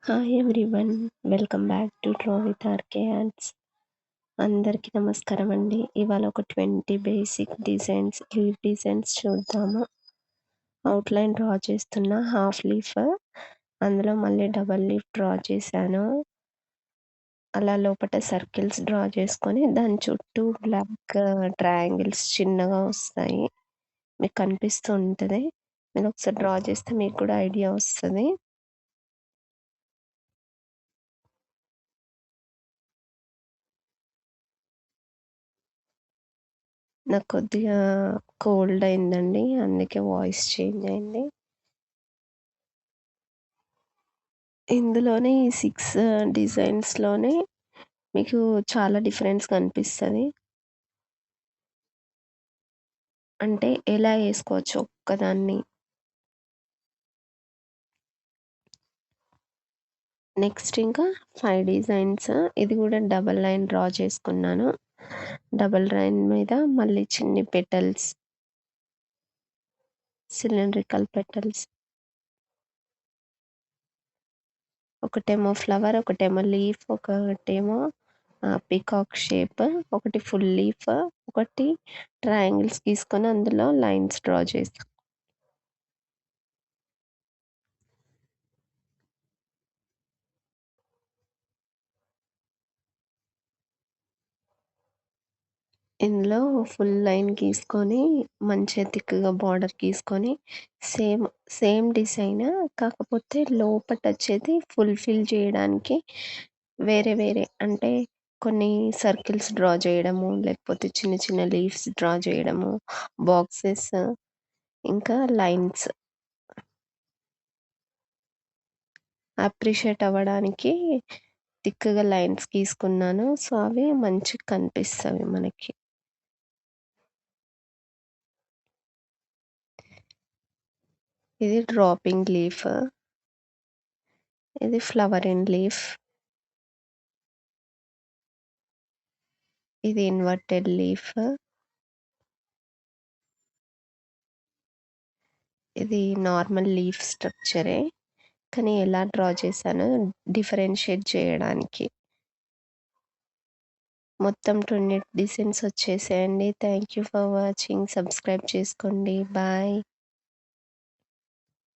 Hi everyone. Welcome back to draw with RK arts. అందరికీ నమస్కారం అండి. ఇవాళ ఒక 20 బేసిక్ డిజైన్స్, లీఫ్ డిజైన్స్ చూద్దాము. అవుట్లైన్ డ్రా చేస్తున్న హాఫ్ లీఫ్, అందులో మళ్ళీ డబల్ లీఫ్ డ్రా చేశాను. అలా లోపల సర్కిల్స్ డ్రా చేసుకొని దాని చుట్టూ బ్లాక్ ట్రయాంగిల్స్ చిన్నగా వస్తాయి. మీకు కనిపిస్తూ ఉంటుంది. మీరు ఒకసారి డ్రా చేస్తే మీకు కూడా ఐడియా వస్తుంది. నాకు కొద్దిగా కోల్డ్ అయిందండి, అందుకే వాయిస్ చేంజ్ అయింది. ఇందులోనే ఈ 6 డిజైన్స్‌లోనే మీకు చాలా డిఫరెన్స్ కనిపిస్తది. అంటే ఎలా ఏసుకోవచ్చు ఒక్కదాన్ని. నెక్స్ట్ ఇంకా 5 డిజైన్స్. ఇది కూడా డబుల్ లైన్ డ్రా చేసుకున్నాను. డబుల్ లైన్ మీద మళ్ళీ చిన్ని పెటల్స్, సిలిండ్రికల్ పెటల్స్. ఒకటేమో ఫ్లవర్, ఒకటేమో లీఫ్, ఒకటేమో పీకాక్ షేప్, ఒకటి ఫుల్ లీఫ్, ఒకటి ట్రయాంగిల్స్ గీసుకొని అందులో లైన్స్ డ్రా చేస్తా. ఇందులో ఫుల్ లైన్ గీసుకొని మంచిగా థిక్‌గా బార్డర్ గీసుకొని సేమ్ సేమ్ డిజైన్, కాకపోతే లోపటొచ్చేది ఫుల్‌ఫిల్ చేయడానికి వేరే వేరే, అంటే కొన్ని సర్కిల్స్ డ్రా చేయడము, లేకపోతే చిన్న చిన్న లీవ్స్ డ్రా చేయడము, బాక్సెస్, ఇంకా లైన్స్ అప్రిషియేట్ అవ్వడానికి థిక్‌గా లైన్స్ గీసుకున్నాను. సో, అవి మంచిగా కనిపిస్తవి మనకి. ఇది డ్రాపింగ్ లీఫ్, ఇది ఫ్లవర్ ఇన్ లీఫ్, ఇది ఇన్వర్టెడ్ లీఫ్, ఇది నార్మల్ లీఫ్ స్ట్రక్చరే, కానీ ఎలా డ్రా చేశానో డిఫరెన్షియేట్ చేయడానికి. మొత్తం 20 డిజైన్స్ వచ్చేసాయండి. Thank you for watching. Subscribe చేసుకోండి. బాయ్.